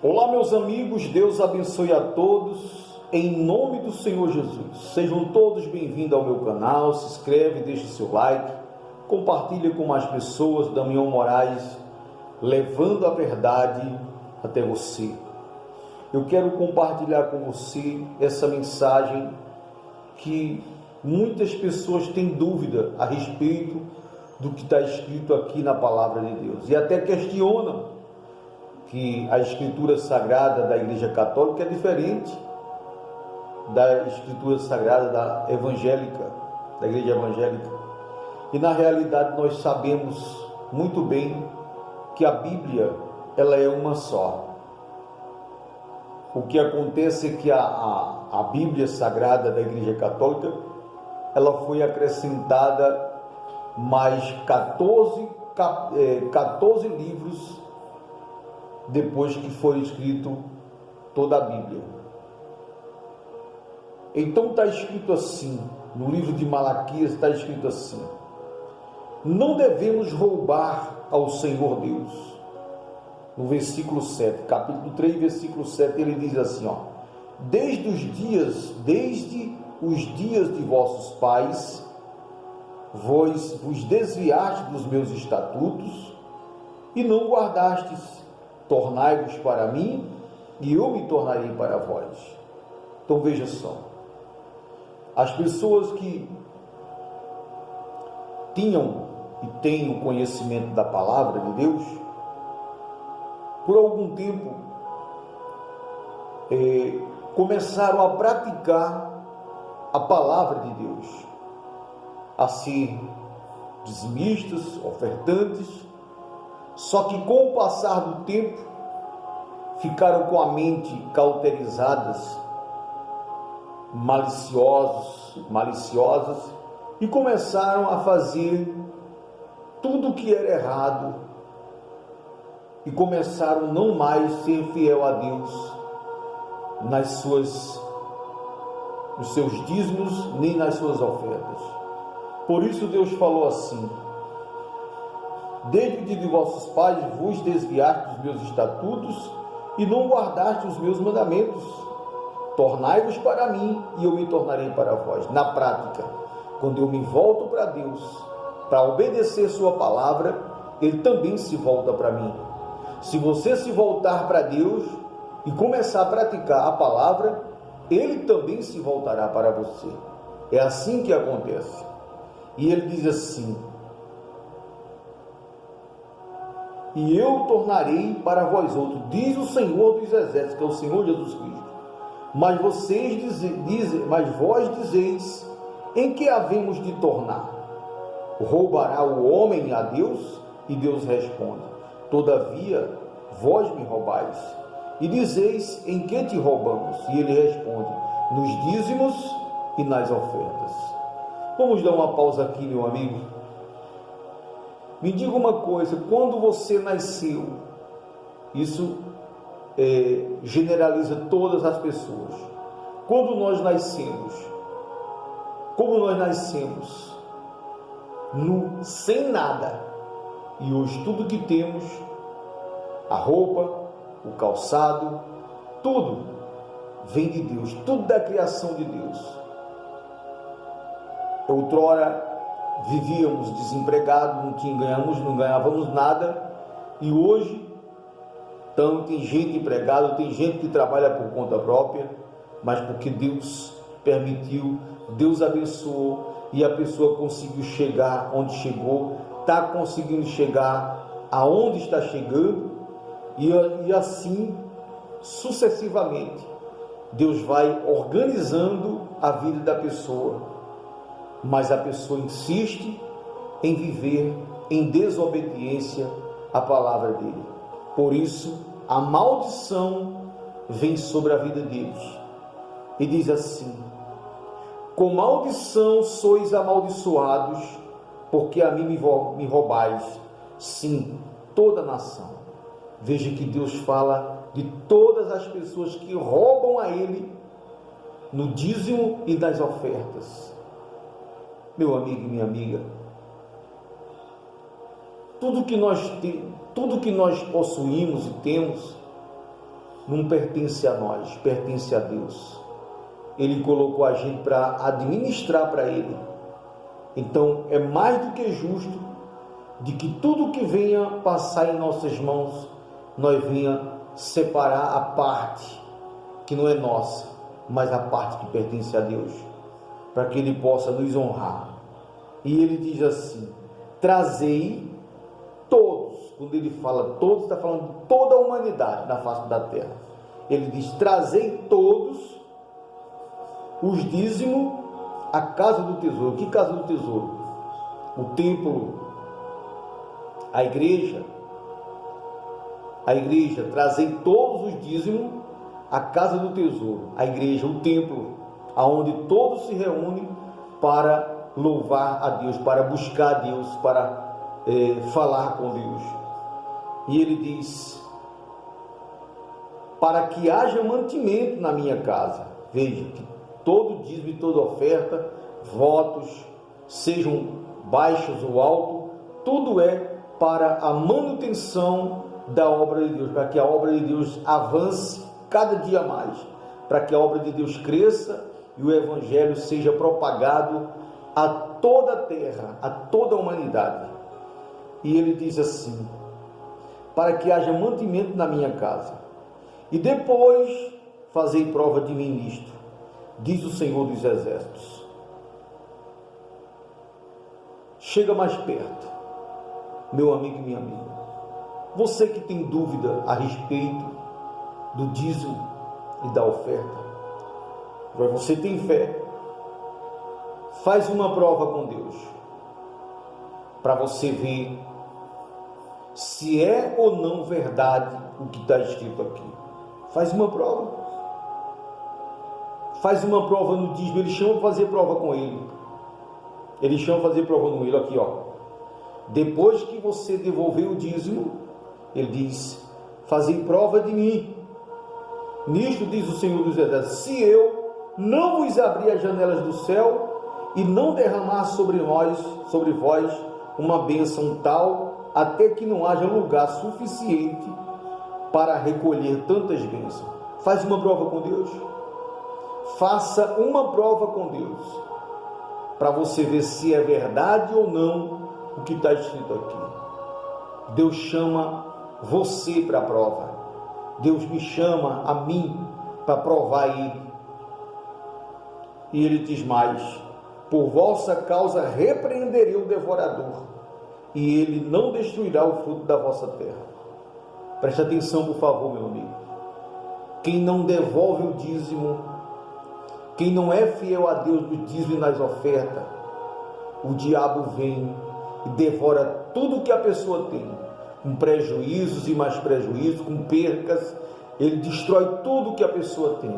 Olá, meus amigos, Deus abençoe a todos, em nome do Senhor Jesus. Sejam todos bem-vindos ao meu canal, se inscreve, deixe seu like, compartilhe com mais pessoas. Damião Moraes, levando a verdade até você. Eu quero compartilhar com você essa mensagem que muitas pessoas têm dúvida a respeito do que está escrito aqui na Palavra de Deus e até questionam que a Escritura Sagrada da Igreja Católica é diferente da Escritura Sagrada da Evangélica, da Igreja Evangélica. E na realidade nós sabemos muito bem que a Bíblia, ela é uma só. O que acontece é que a Bíblia Sagrada da Igreja Católica, ela foi acrescentada mais 14 livros depois que foi escrito toda a Bíblia. Então está escrito assim, no livro de Malaquias está escrito assim: não devemos roubar ao Senhor Deus. No versículo 7, capítulo 3, versículo 7, ele diz assim, desde os dias de vossos pais, vós vos desviastes dos meus estatutos e não guardastes. Tornai-vos para mim, e eu me tornarei para vós. Então veja só, as pessoas que tinham e têm o conhecimento da palavra de Deus, por algum tempo começaram a praticar a palavra de Deus, a ser dizimistas, ofertantes. Só que com o passar do tempo, ficaram com a mente cauterizadas, maliciosas, e começaram a fazer tudo o que era errado, e começaram não mais a ser fiel a Deus nos seus dízimos, nem nas suas ofertas. Por isso Deus falou assim: desde o dia de vossos pais vos desviastes dos meus estatutos e não guardastes os meus mandamentos. Tornai-vos para mim e eu me tornarei para vós. Na prática, quando eu me volto para Deus, para obedecer sua palavra, Ele também se volta para mim. Se você se voltar para Deus e começar a praticar a palavra, Ele também se voltará para você. É assim que acontece. E Ele diz assim: e eu tornarei para vós outros, diz o Senhor dos Exércitos, que é o Senhor Jesus Cristo. Mas vós dizeis, em que havemos de tornar? Roubará o homem a Deus? E Deus responde: todavia, vós me roubais. E dizeis, em que te roubamos? E ele responde: nos dízimos e nas ofertas. Vamos dar uma pausa aqui, meu amigo. Me diga uma coisa, quando você nasceu, isso generaliza todas as pessoas. Quando nós nascemos, como nós nascemos sem nada, e hoje tudo que temos, a roupa, o calçado, tudo vem de Deus, tudo da criação de Deus. Outrora vivíamos desempregados, não ganhávamos nada, e hoje tem gente empregada, tem gente que trabalha por conta própria, mas porque Deus permitiu, Deus abençoou, e a pessoa conseguiu chegar onde chegou, está conseguindo chegar aonde está chegando, e assim sucessivamente Deus vai organizando a vida da pessoa. Mas a pessoa insiste em viver em desobediência à palavra dele. Por isso, a maldição vem sobre a vida deles. E diz assim: com maldição sois amaldiçoados, porque a mim me roubais, sim, toda a nação. Veja que Deus fala de todas as pessoas que roubam a Ele no dízimo e nas ofertas. Meu amigo e minha amiga, tudo que nós possuímos e temos não pertence a nós, pertence a Deus. Ele colocou a gente para administrar para Ele. Então é mais do que justo de que tudo que venha passar em nossas mãos, nós venha separar a parte que não é nossa, mas a parte que pertence a Deus, para que Ele possa nos honrar. E Ele diz assim: trazei todos. Quando Ele fala todos, está falando de toda a humanidade na face da terra. Ele diz: trazei todos os dízimos à casa do tesouro. Que casa do tesouro? O templo, a igreja. A igreja, trazei todos os dízimos à casa do tesouro. A igreja, o templo, aonde todos se reúnem para louvar a Deus, para buscar a Deus, para falar com Deus. E ele diz: para que haja mantimento na minha casa. Veja, que todo dízimo e toda oferta, votos, sejam baixos ou altos, tudo é para a manutenção da obra de Deus, para que a obra de Deus avance cada dia mais, para que a obra de Deus cresça e o Evangelho seja propagado a toda a terra, a toda a humanidade. E ele diz assim: para que haja mantimento na minha casa, e depois fazei prova de mim nisto, diz o Senhor dos Exércitos. Chega mais perto, meu amigo e minha amiga. Você que tem dúvida a respeito do dízimo e da oferta, mas você tem fé, faz uma prova com Deus, para você ver se é ou não verdade o que está escrito aqui. Faz uma prova. Faz uma prova no dízimo. Ele chama para fazer prova com ele. Ele chama para fazer prova no ele aqui, ó. Depois que você devolver o dízimo, ele diz: fazei prova de mim. Nisto diz o Senhor dos Exércitos: se eu não vos abrir as janelas do céu e não derramar sobre vós uma bênção tal, até que não haja lugar suficiente para recolher tantas bênçãos. Faz uma prova com Deus. Faça uma prova com Deus, para você ver se é verdade ou não o que está escrito aqui. Deus chama você para a prova. Deus me chama a mim para provar Ele. E Ele diz mais: por vossa causa repreenderei o devorador, e ele não destruirá o fruto da vossa terra. Preste atenção, por favor, meu amigo. Quem não devolve o dízimo, quem não é fiel a Deus no dízimo e nas ofertas, o diabo vem e devora tudo que a pessoa tem, com prejuízos e mais prejuízos, com percas. Ele destrói tudo que a pessoa tem.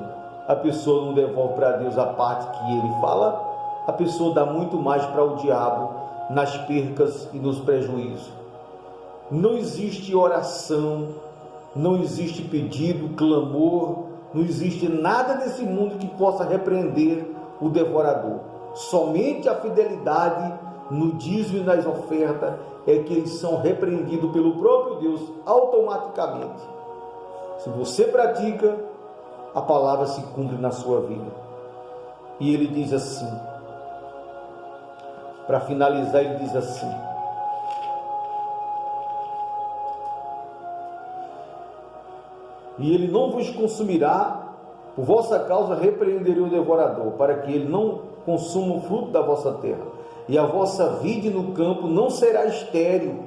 A pessoa não devolve para Deus a parte que ele fala, a pessoa dá muito mais para o diabo nas percas e nos prejuízos. Não existe oração, não existe pedido, clamor, não existe nada nesse mundo que possa repreender o devorador. Somente a fidelidade no dízimo e nas ofertas é que eles são repreendidos pelo próprio Deus automaticamente. Se você pratica, a palavra se cumpre na sua vida. E ele diz assim, para finalizar, ele diz assim: e ele não vos consumirá, por vossa causa repreenderei o devorador, para que ele não consuma o fruto da vossa terra, e a vossa vide no campo não será estéril,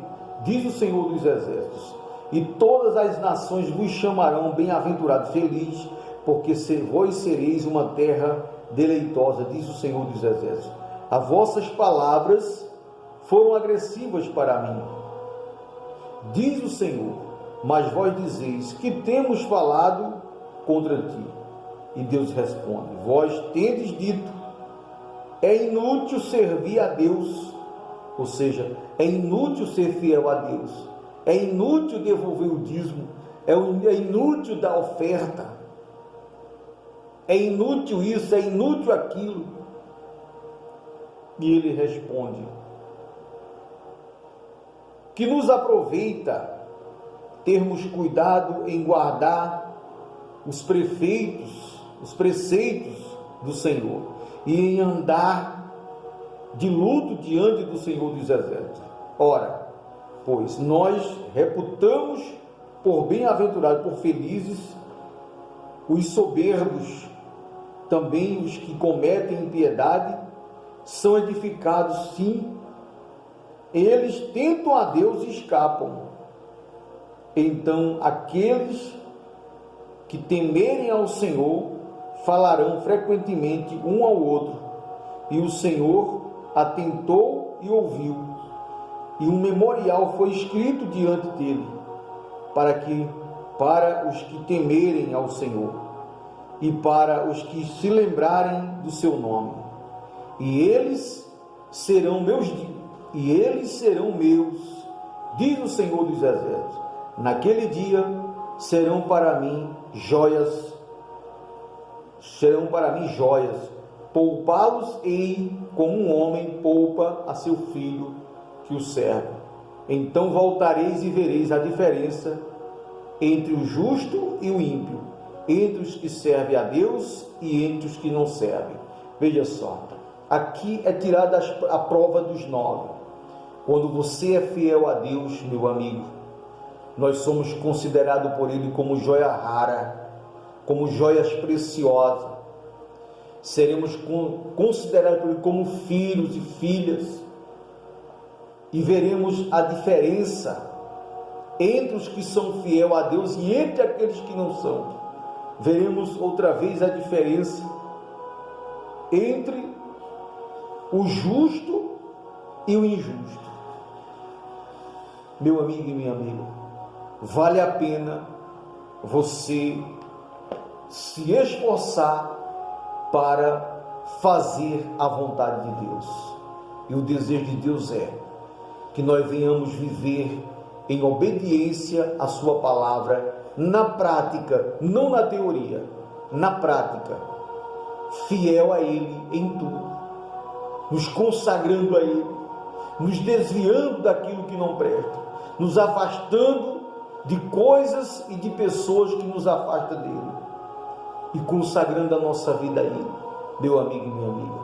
diz o Senhor dos Exércitos, e todas as nações vos chamarão bem-aventurado, feliz, porque vós sereis uma terra deleitosa, diz o Senhor dos Exércitos. As vossas palavras foram agressivas para mim, diz o Senhor, mas vós dizeis que temos falado contra ti. E Deus responde: vós tendes dito, é inútil servir a Deus, ou seja, é inútil ser fiel a Deus, é inútil devolver o dízimo, é inútil dar oferta, é inútil isso, é inútil aquilo. E ele responde: que nos aproveita termos cuidado em guardar os preceitos do Senhor e em andar de luto diante do Senhor dos Exércitos. Ora, pois nós reputamos por bem-aventurados, por felizes, os soberbos, também os que cometem impiedade, são edificados, sim, eles tentam a Deus e escapam. Então, aqueles que temerem ao Senhor falarão frequentemente um ao outro, e o Senhor atentou e ouviu, e um memorial foi escrito diante dele, para os que temerem ao Senhor, e para os que se lembrarem do seu nome. E eles serão meus, diz o Senhor dos Exércitos. Naquele dia serão para mim joias, poupá-los-ei como um homem poupa a seu filho que o serve. Então voltareis e vereis a diferença entre o justo e o ímpio, entre os que servem a Deus e entre os que não servem. Veja só, aqui é tirada a prova dos 9. Quando você é fiel a Deus, meu amigo, nós somos considerados por Ele como joia rara, como joias preciosas. Seremos considerados por Ele como filhos e filhas, e veremos a diferença entre os que são fiel a Deus e entre aqueles que não são. Veremos outra vez a diferença entre o justo e o injusto. Meu amigo e minha amiga, vale a pena você se esforçar para fazer a vontade de Deus. E o desejo de Deus é que nós venhamos viver em obediência à sua palavra, na prática, não na teoria, na prática, fiel a Ele em tudo, nos consagrando a Ele, nos desviando daquilo que não presta, nos afastando de coisas e de pessoas que nos afastam dele, e consagrando a nossa vida a Ele. Meu amigo e minha amiga,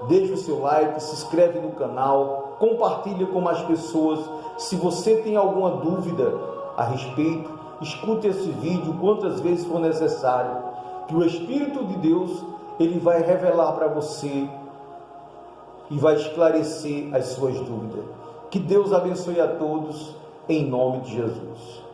deixe o seu like, se inscreve no canal, compartilhe com mais pessoas. Se você tem alguma dúvida a respeito, escute esse vídeo quantas vezes for necessário, que o Espírito de Deus, Ele vai revelar para você e vai esclarecer as suas dúvidas. Que Deus abençoe a todos, em nome de Jesus.